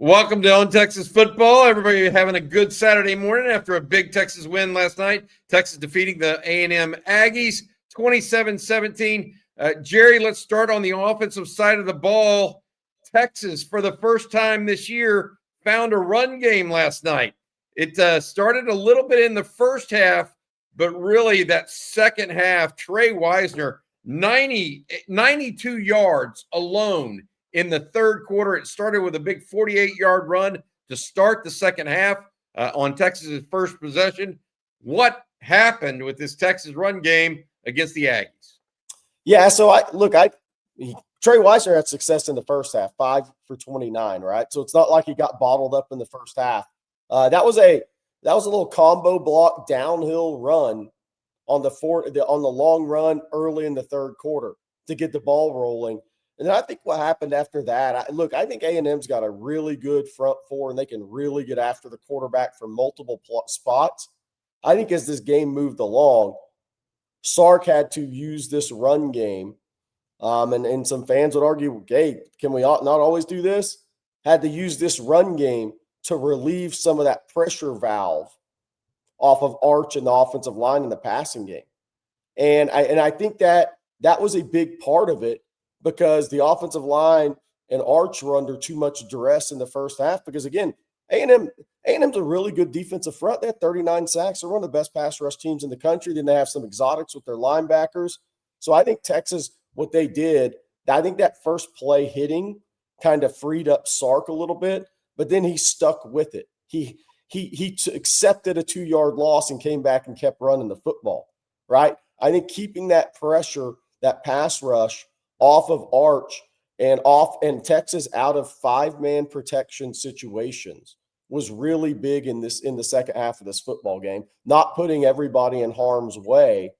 Welcome to On Texas Football. Everybody having a good Saturday morning after a big Texas win last night. Texas defeating the A&M Aggies 27-17. Jerry, let's start on the offensive side of the ball. Texas, for the first time this year, found a run game last night. It started a little bit in the first half, but really that second half, Trey Wisner, 92 yards alone in the third quarter. It started with a big 48-yard run to start the second half on Texas's first possession. What happened with this Texas run game against the Aggies? Yeah, so Trey Wisner had success in the first half, 5 for 29, right? So it's not like he got bottled up in the first half. That was a little combo block downhill run on the long run early in the third quarter to get the ball rolling. And then I think what happened after that, I think A&M's got a really good front four, and they can really get after the quarterback from multiple spots. I think as this game moved along, Sark had to use this run game, and some fans would argue, hey, can we not always do this? Had to use this run game to relieve some of that pressure valve off of Arch and the offensive line in the passing game. And I think that was a big part of it, because the offensive line and Arch were under too much duress in the first half. Because, again, A&M's a really good defensive front. They had 39 sacks. They're one of the best pass rush teams in the country. Then they have some exotics with their linebackers. So I think Texas, what they did, I think that first play hitting kind of freed up Sark a little bit, but then he stuck with it. He accepted a 2-yard loss and came back and kept running the football, right? I think keeping that pressure, that pass rush, off of Arch and Texas out of 5-man protection situations was really big in the second half of this football game, not putting everybody in harm's way.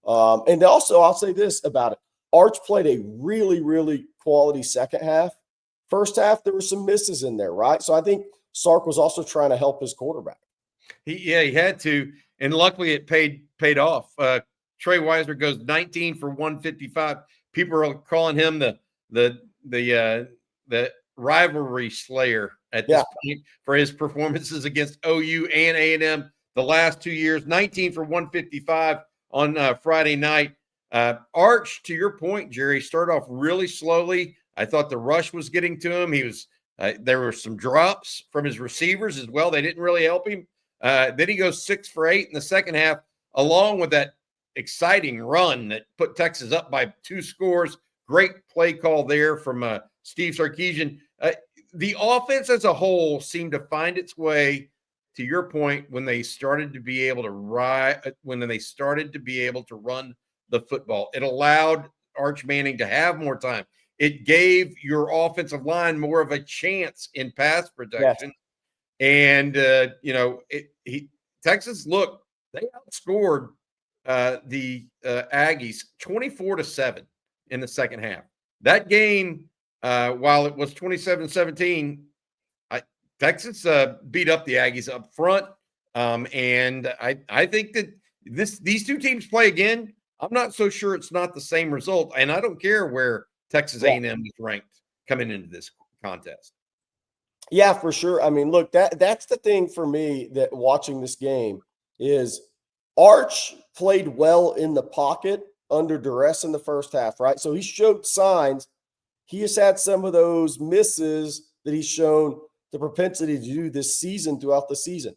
And also, I'll say this about it. Arch played a really, really quality second half. First half, there were some misses in there, right? So I think Sark was also trying to help his quarterback. He had to, and luckily it paid off. Trey Wisner goes 19 for 155. People are calling him the rivalry slayer at this point for his performances against OU and A&M the last 2 years. 19 for 155 on Friday night. Arch, to your point, Jerry, started off really slowly. I thought the rush was getting to him. He was there were some drops from his receivers as well. They didn't really help him. Then he goes 6 for 8 in the second half, along with that exciting run that put Texas up by 2 scores. Great play call there from Steve Sarkisian. The offense as a whole seemed to find its way, to your point, when they started to be able to run the football. It allowed Arch Manning to have more time. It gave your offensive line more of a chance in pass protection. Yes. And Texas, look, they outscored the Aggies 24-7 in the second half. That game, while it was 27-17, Texas beat up the Aggies up front. And I think that these two teams play again. I'm not so sure it's not the same result. And I don't care where Texas A&M is ranked coming into this contest. Yeah, for sure. I mean, look, that's the thing for me that watching this game is Arch played well in the pocket under duress in the first half, right? So he showed signs. He has had some of those misses that he's shown the propensity to do this season throughout the season.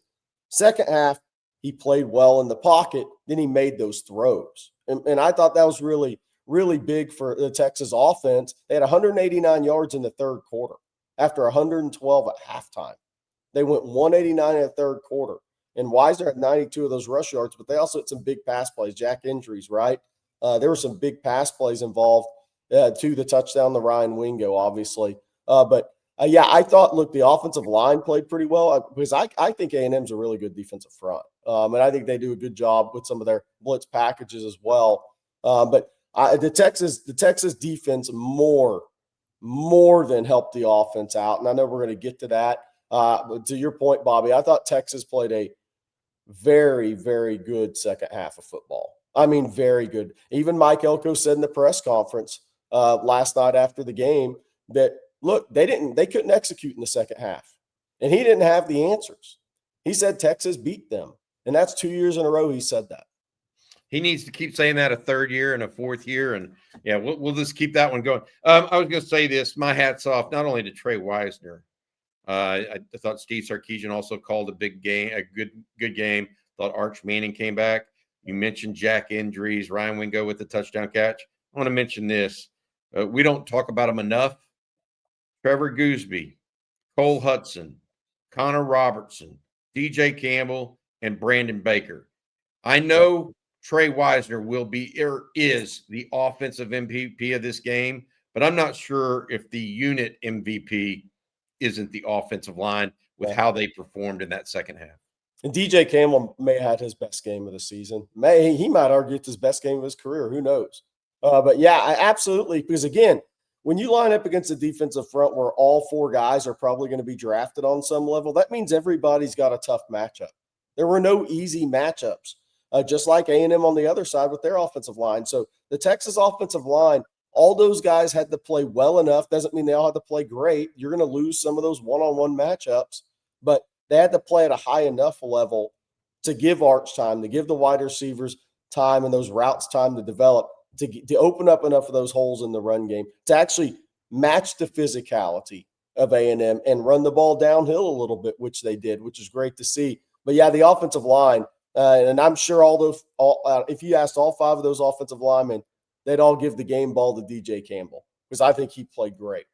Second half, he played well in the pocket. Then he made those throws. And I thought that was really, really big for the Texas offense. They had 189 yards in the third quarter after 112 at halftime. They went 189 in the third quarter. And Wisner had 92 of those rush yards, but they also had some big pass plays, jack injuries, right? There were some big pass plays involved to the touchdown, the Ryan Wingo, obviously. I thought, look, the offensive line played pretty well because I think A&M's a really good defensive front. And I think they do a good job with some of their blitz packages as well. The Texas defense more than helped the offense out. And I know we're going to get to that. But to your point, Bobby, I thought Texas played a very, very good second half of football. I mean, very good. Even Mike Elko said in the press conference last night after the game that look, they couldn't execute in the second half. And he didn't have the answers. He said Texas beat them. And that's 2 years in a row he said that. He needs to keep saying that a third year and a fourth year. And yeah, we'll just keep that one going. I was going to say this, my hat's off, not only to Trey Wisner. I thought Steve Sarkisian also called a big game, a good game. Thought Arch Manning came back. You mentioned Jack injuries, Ryan Wingo with the touchdown catch. I want to mention this. We don't talk about them enough. Trevor Gooseby, Cole Hudson, Connor Robertson, DJ Campbell, and Brandon Baker. I know Trey Wisner is the offensive MVP of this game, but I'm not sure if the unit MVP isn't the offensive line with how they performed in that second half. And DJ Campbell may have had his best game of the season. He might argue it's his best game of his career. Who knows? But yeah, absolutely. Because again, when you line up against a defensive front where all four guys are probably going to be drafted on some level, that means everybody's got a tough matchup. There were no easy matchups, just like A&M on the other side with their offensive line. So the Texas offensive line, all those guys had to play well enough. Doesn't mean they all had to play great. You're going to lose some of those one-on-one matchups, but they had to play at a high enough level to give Arch time, to give the wide receivers time and those routes time to develop, to open up enough of those holes in the run game to actually match the physicality of A&M and run the ball downhill a little bit, which they did, which is great to see. But yeah, the offensive line, and I'm sure if you asked all five of those offensive linemen, they'd all give the game ball to DJ Campbell because I think he played great.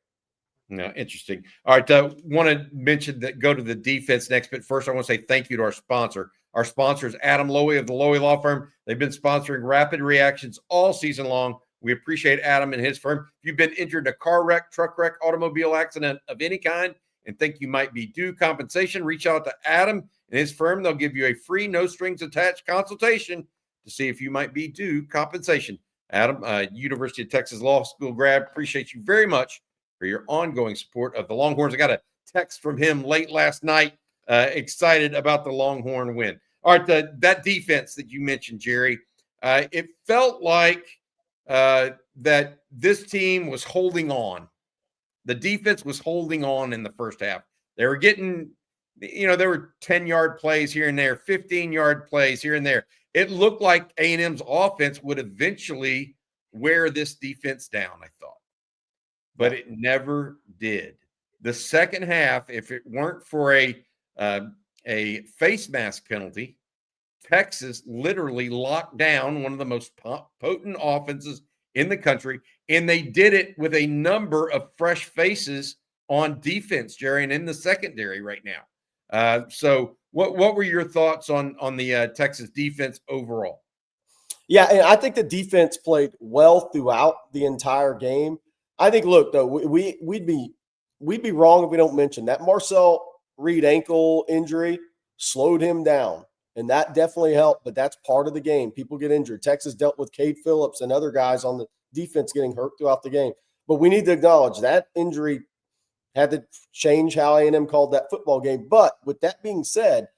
No, interesting. All right, want to mention that go to the defense next, but first I want to say thank you to our sponsor. Our sponsor is Adam Lowy of the Lowy Law Firm. They've been sponsoring Rapid Reactions all season long. We appreciate Adam and his firm. If you've been injured in a car wreck, truck wreck, automobile accident of any kind and think you might be due compensation, reach out to Adam and his firm. They'll give you a free, no strings attached consultation to see if you might be due compensation. Adam, University of Texas Law School grad, appreciate you very much for your ongoing support of the Longhorns. I got a text from him late last night, excited about the Longhorn win. All right, that defense that you mentioned, Jerry, it felt like that this team was holding on. The defense was holding on in the first half. They were getting, there were 10-yard plays here and there, 15-yard plays here and there. It looked like A&M's offense would eventually wear this defense down, I thought. But it never did. The second half, if it weren't for a face mask penalty, Texas literally locked down one of the most potent offenses in the country, and they did it with a number of fresh faces on defense, Jerry, and in the secondary right now. So what were your thoughts on the Texas defense overall? Yeah, and I think the defense played well throughout the entire game. I think, look, though, we'd be wrong if we don't mention that Marcel Reed ankle injury slowed him down, and that definitely helped, but that's part of the game. People get injured. Texas dealt with Cade Phillips and other guys on the defense getting hurt throughout the game. But we need to acknowledge that injury had to change how A&M called that football game. But with that being said,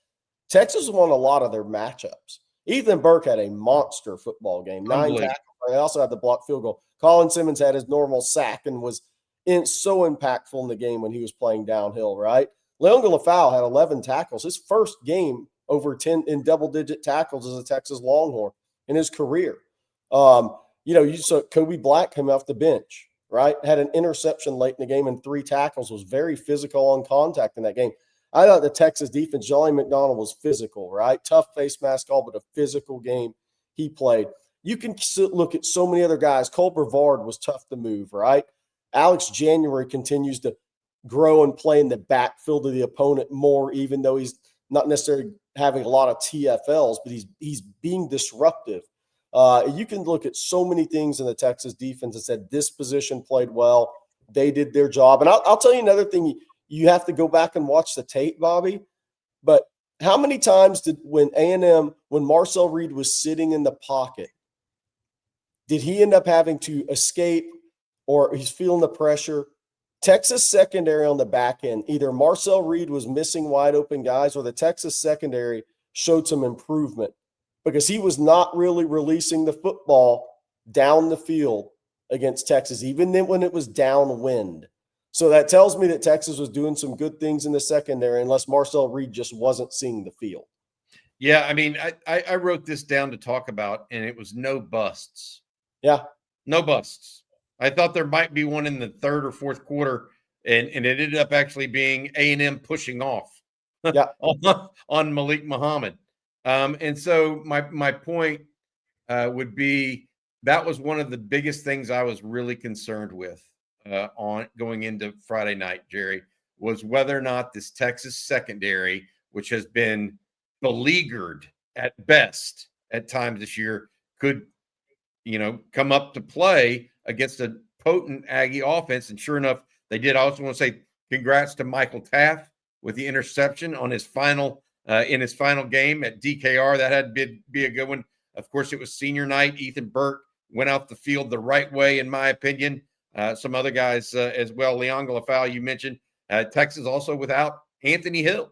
Texas won a lot of their matchups. Ethan Burke had a monster football game, 9 tackles. They also had the blocked field goal. Colin Simmons had his normal sack and was so impactful in the game when he was playing downhill, right? Leon Lafau had 11 tackles. His first game over 10 in double-digit tackles as a Texas Longhorn in his career. You saw Kobe Black come off the bench, right? Had an interception late in the game and 3 tackles, was very physical on contact in that game. I thought the Texas defense, Jolly McDonald was physical, right? Tough face mask all, but a physical game he played. You can look at so many other guys. Cole Brevard was tough to move, right? Alex January continues to grow and play in the backfield of the opponent more, even though he's not necessarily having a lot of TFLs, but he's being disruptive. You can look at so many things in the Texas defense and said this position played well. They did their job. And I'll tell you another thing. You have to go back and watch the tape, Bobby. But how many times when Marcel Reed was sitting in the pocket, did he end up having to escape or he's feeling the pressure? Texas secondary on the back end, either Marcel Reed was missing wide open guys or the Texas secondary showed some improvement because he was not really releasing the football down the field against Texas, even then when it was downwind. So that tells me that Texas was doing some good things in the secondary, unless Marcel Reed just wasn't seeing the field. Yeah, I mean, I wrote this down to talk about, and it was no busts. Yeah. No busts. I thought there might be one in the third or fourth quarter, and it ended up actually being A&M pushing off Yeah. on Malik Muhammad. And so my point would be that was one of the biggest things I was really concerned with on going into Friday night, Jerry, was whether or not this Texas secondary, which has been beleaguered at best at times this year, could come up to play against a potent Aggie offense. And sure enough, they did. I also want to say congrats to Michael Taft with the interception on his final in his final game at DKR. That had to be a good one. Of course, it was senior night. Ethan Burke went out the field the right way, in my opinion. Some other guys as well. Leon Galafal, you mentioned. Texas also without Anthony Hill.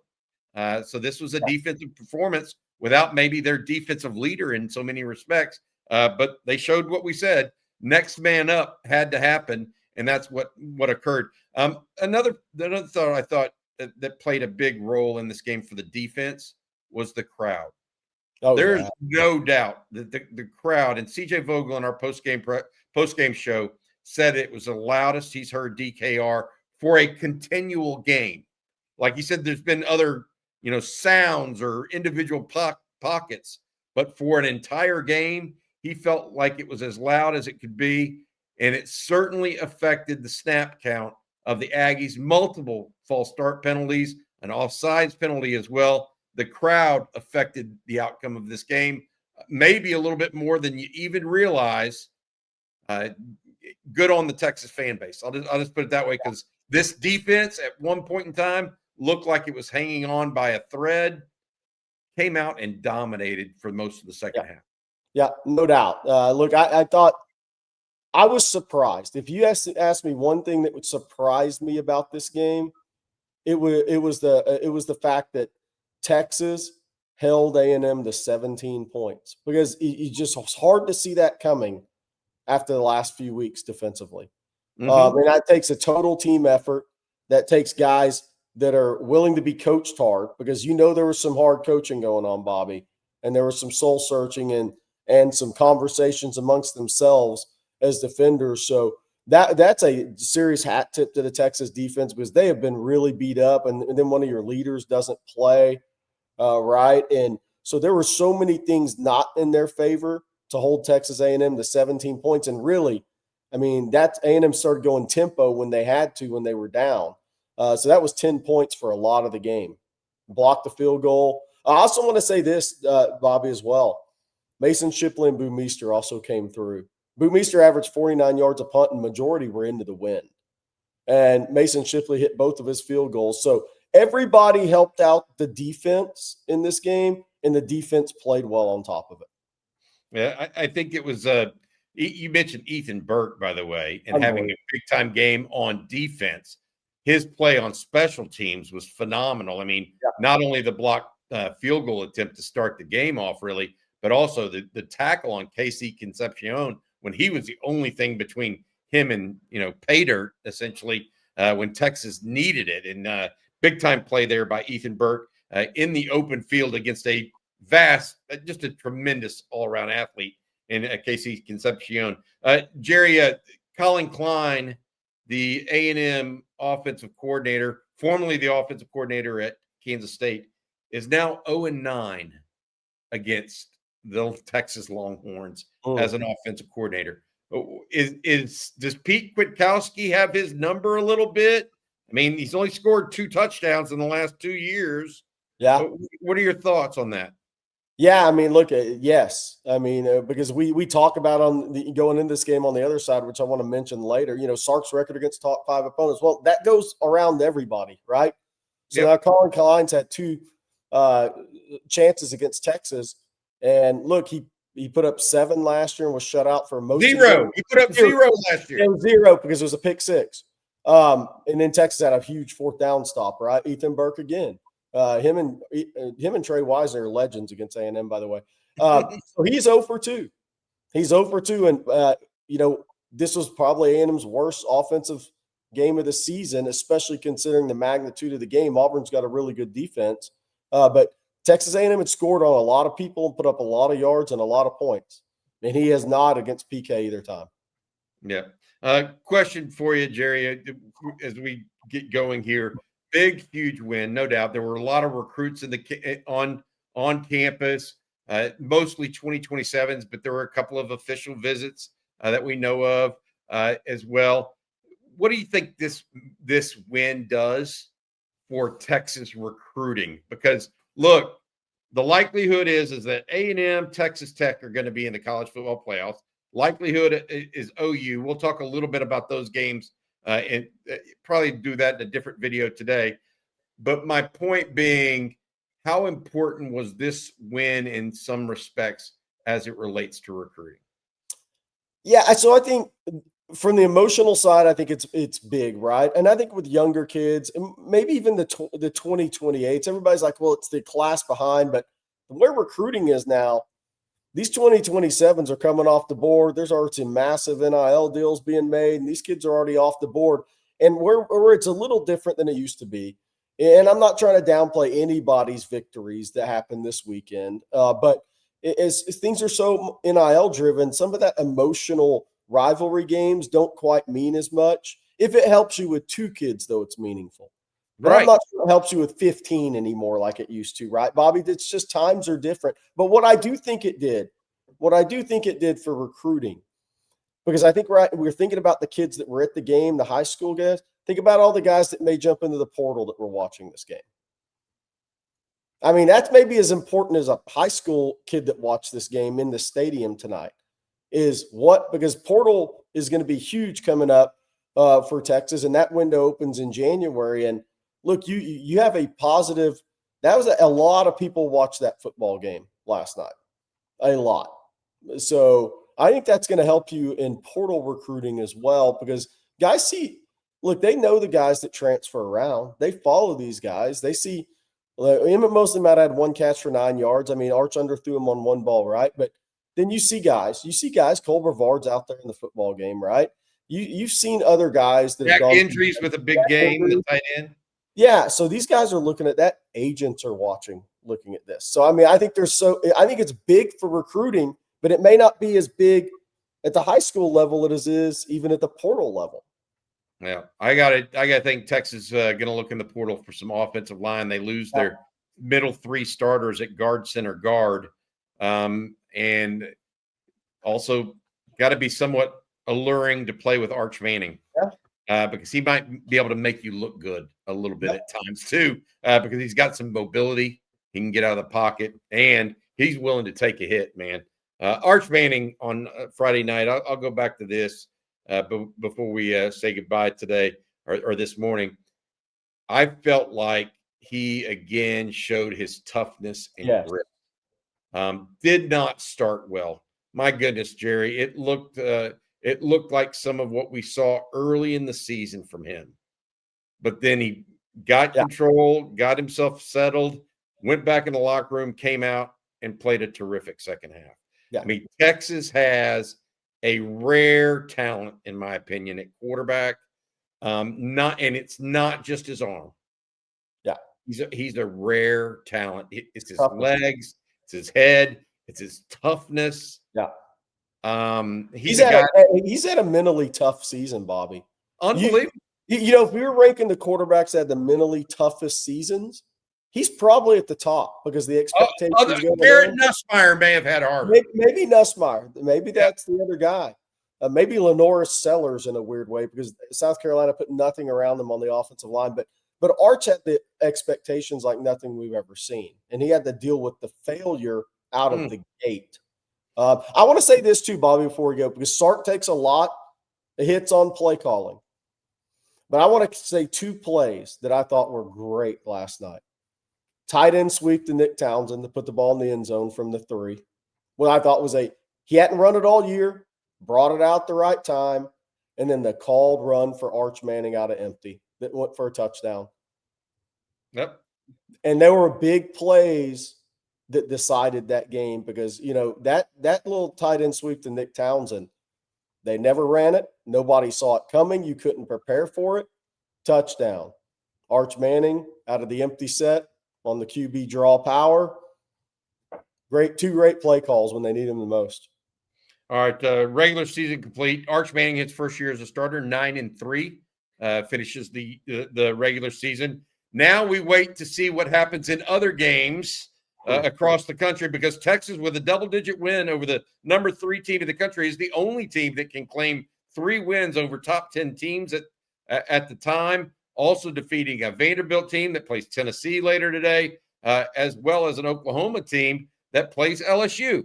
So this was a defensive performance without maybe their defensive leader in so many respects. But they showed what we said. Next man up had to happen, and that's what occurred. Another thought I thought that played a big role in this game for the defense was the crowd. Oh, There's no doubt that the crowd, and CJ Vogel in our post-game show said it was the loudest he's heard DKR for a continual game. Like he said, there's been other sounds or individual pockets, but for an entire game, he felt like it was as loud as it could be, and it certainly affected the snap count of the Aggies. Multiple false start penalties, an offsides penalty as well. The crowd affected the outcome of this game, maybe a little bit more than you even realize. Good on the Texas fan base. I'll just put it that way, because this defense at one point in time looked like it was hanging on by a thread, came out and dominated for most of the second half. Yeah, no doubt. Look, I thought I was surprised. If you asked me one thing that would surprise me about this game, it was the fact that Texas held A&M to 17 points, because it just was hard to see that coming after the last few weeks defensively. Mm-hmm. And that takes a total team effort. That takes guys that are willing to be coached hard, because there was some hard coaching going on, Bobby, and there was some soul searching and some conversations amongst themselves as defenders. So that's a serious hat tip to the Texas defense, because they have been really beat up, and then one of your leaders doesn't play, right? And so there were so many things not in their favor to hold Texas A&M to 17 points. And really, I mean, that A&M started going tempo when they had to, when they were down. So that was 10 points for a lot of the game. Blocked the field goal. I also want to say this, Bobby, as well. Mason Shipley and Boo Meester also came through. Boo Meester averaged 49 yards a punt, and majority were into the win. And Mason Shipley hit both of his field goals. So everybody helped out the defense in this game, and the defense played well on top of it. Yeah, I think it was you mentioned Ethan Burke, by the way, and having a big-time game on defense. His play on special teams was phenomenal. I mean, not only the blocked field goal attempt to start the game off, really, but also the tackle on KC Concepcion when he was the only thing between him and, pay dirt, essentially, when Texas needed it. And big-time play there by Ethan Burke in the open field against just a tremendous all-around athlete in KC Concepcion. Jerry, Colin Klein, the A&M offensive coordinator, formerly the offensive coordinator at Kansas State, is now 0-9 against the Texas Longhorns as an offensive coordinator. Does Pete Kwiatkowski have his number a little bit? I mean, he's only scored 2 touchdowns in the last 2 years. Yeah. What are your thoughts on that? Yeah, I mean, look, yes. I mean, because we talk about going into this game on the other side, which I want to mention later, Sark's record against top 5 opponents. Well, that goes around everybody, right? So now Colin Klein's had 2 chances against Texas. And look, he put up 7 last year and was shut out for most 0. He put up 0 last year. It was 0 because it was a pick 6. And then Texas had a huge 4th down stop, right? Ethan Burke again. Him and Trey Wisner are legends against A&M, by the way. So he's 0 for 2. He's 0 for 2, and this was probably A&M's worst offensive game of the season, especially considering the magnitude of the game. Auburn's got a really good defense, but Texas A&M had scored on a lot of people and put up a lot of yards and a lot of points, and he has not against PK either time. Yeah. Question for you, Jerry, as we get going here. Big, huge win, no doubt. There were a lot of recruits on campus, mostly 2027s, but there were a couple of official visits that we know of as well. What do you think this win does for Texas recruiting? Because look, the likelihood is that A&M, Texas Tech are going to be in the college football playoffs. Likelihood is OU. We'll talk a little bit about those games and probably do that in a different video today. But my point being, how important was this win in some respects as it relates to recruiting? Yeah, so I think from the emotional side, I think it's big, right? And I think with younger kids, and maybe even the 2028s, everybody's like, well, it's the class behind. But where recruiting is now, these 2027s are coming off the board. There's already some massive NIL deals being made, and these kids are already off the board. And where it's a little different than it used to be. And I'm not trying to downplay anybody's victories that happened this weekend, but as things are so NIL driven, some of that emotional rivalry games don't quite mean as much. If it helps you with 2 kids, though, it's meaningful. But right. I'm not sure it helps you with 15 anymore like it used to, right, Bobby? It's just times are different. But what I do think it did for recruiting, because I think we're thinking about the kids that were at the game, the high school guys. Think about all the guys that may jump into the portal that were watching this game. I mean, that's maybe as important as a high school kid that watched this game in the stadium tonight because portal is going to be huge coming up for Texas, and that window opens in January. And look, you have a positive. That was a lot of people watched that football game last night, a lot. So I think that's going to help you in portal recruiting as well, because guys see. Look, they know the guys that transfer around. They follow these guys. They see. Emmett Mosley might have had 1 catch for 9 yards. I mean, Arch underthrew him on 1 ball, right? But then you see guys. Cole Brevard's out there in the football game, right? You've seen other guys that have gone injuries with a big game, the tight end. Yeah, so these guys are looking at that. Agents are looking at this. So I mean, I think it's big for recruiting, but it may not be as big at the high school level as it is even at the portal level. Yeah, I got to think Texas is going to look in the portal for some offensive line. They lose their middle 3 starters at guard, center, guard, and also got to be somewhat alluring to play with Arch Manning because he might be able to make you look good a little bit at times too, because he's got some mobility. He can get out of the pocket, and he's willing to take a hit, man. Arch Manning on Friday night, I'll go back to this. Before we say goodbye today or this morning, I felt like he again showed his toughness and grit. Did not start well. My goodness, Jerry, it looked like some of what we saw early in the season from him. But then he got control, got himself settled, went back in the locker room, came out, and played a terrific second half. Yeah. I mean, Texas has a rare talent, in my opinion, at quarterback. And it's not just his arm. Yeah, he's a rare talent. It's his legs, it's his head, it's his toughness. Yeah, he's had a mentally tough season, Bobby. Unbelievable. If we were ranking the quarterbacks that had the mentally toughest seasons, he's probably at the top because the expectations. Garrett Nussmeier may have had harder. Maybe Nussmeier. Maybe that's the other guy. Maybe Lenoris Sellers in a weird way because South Carolina put nothing around them on the offensive line. But Arch had the expectations like nothing we've ever seen, and he had to deal with the failure out of the gate. I want to say this too, Bobby, before we go, because Sark takes a lot of hits on play calling. But I want to say 2 plays that I thought were great last night. Tight end sweep to Nick Townsend to put the ball in the end zone from the 3. What I thought was he hadn't run it all year, brought it out the right time, and then the called run for Arch Manning out of empty that went for a touchdown. Yep. And there were big plays that decided that game because, that little tight end sweep to Nick Townsend, They never ran it. Nobody saw it coming. You couldn't prepare for it. Touchdown. Arch Manning out of the empty set on the QB draw power. Two great play calls when they need him the most. All right, regular season complete. Arch Manning his first year as a starter, 9-3, finishes the regular season. Now we wait to see what happens in other games across the country, because Texas, with a double-digit win over the number 3 team in the country, is the only team that can claim 3 wins over top 10 teams at the time. Also defeating a Vanderbilt team that plays Tennessee later today, as well as an Oklahoma team that plays LSU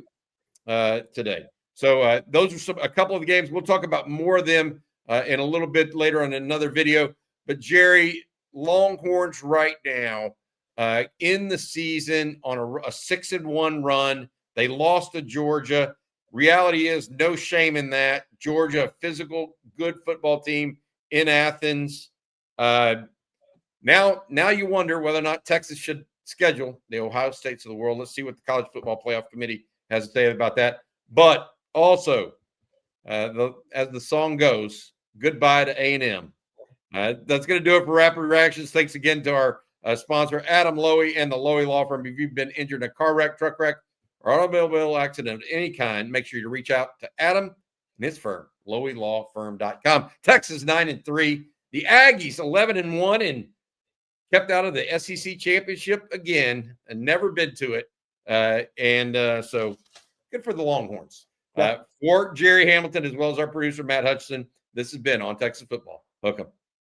today. So those are a couple of the games. We'll talk about more of them in a little bit later on in another video. But Jerry, Longhorns right now in the season on a 6-1 run. They lost to Georgia. Reality is, no shame in that. Georgia, a physical, good football team in Athens. Now you wonder whether or not Texas should schedule the Ohio States of the world. Let's see what the College Football Playoff Committee has to say about that. But also, as the song goes, goodbye to A&M. That's going to do it for Rapid Reactions. Thanks again to our sponsor, Adam Lowy and the Lowy Law Firm. If you've been injured in a car wreck, truck wreck, or automobile accident of any kind, make sure you reach out to Adam and his firm, LowyLawFirm.com. Texas 9-3. The Aggies 11-1 and kept out of the SEC championship again and never been to it. So good for the Longhorns. For Gerry Hamilton, as well as our producer, Matt Hutchinson, this has been On Texas Football. Welcome.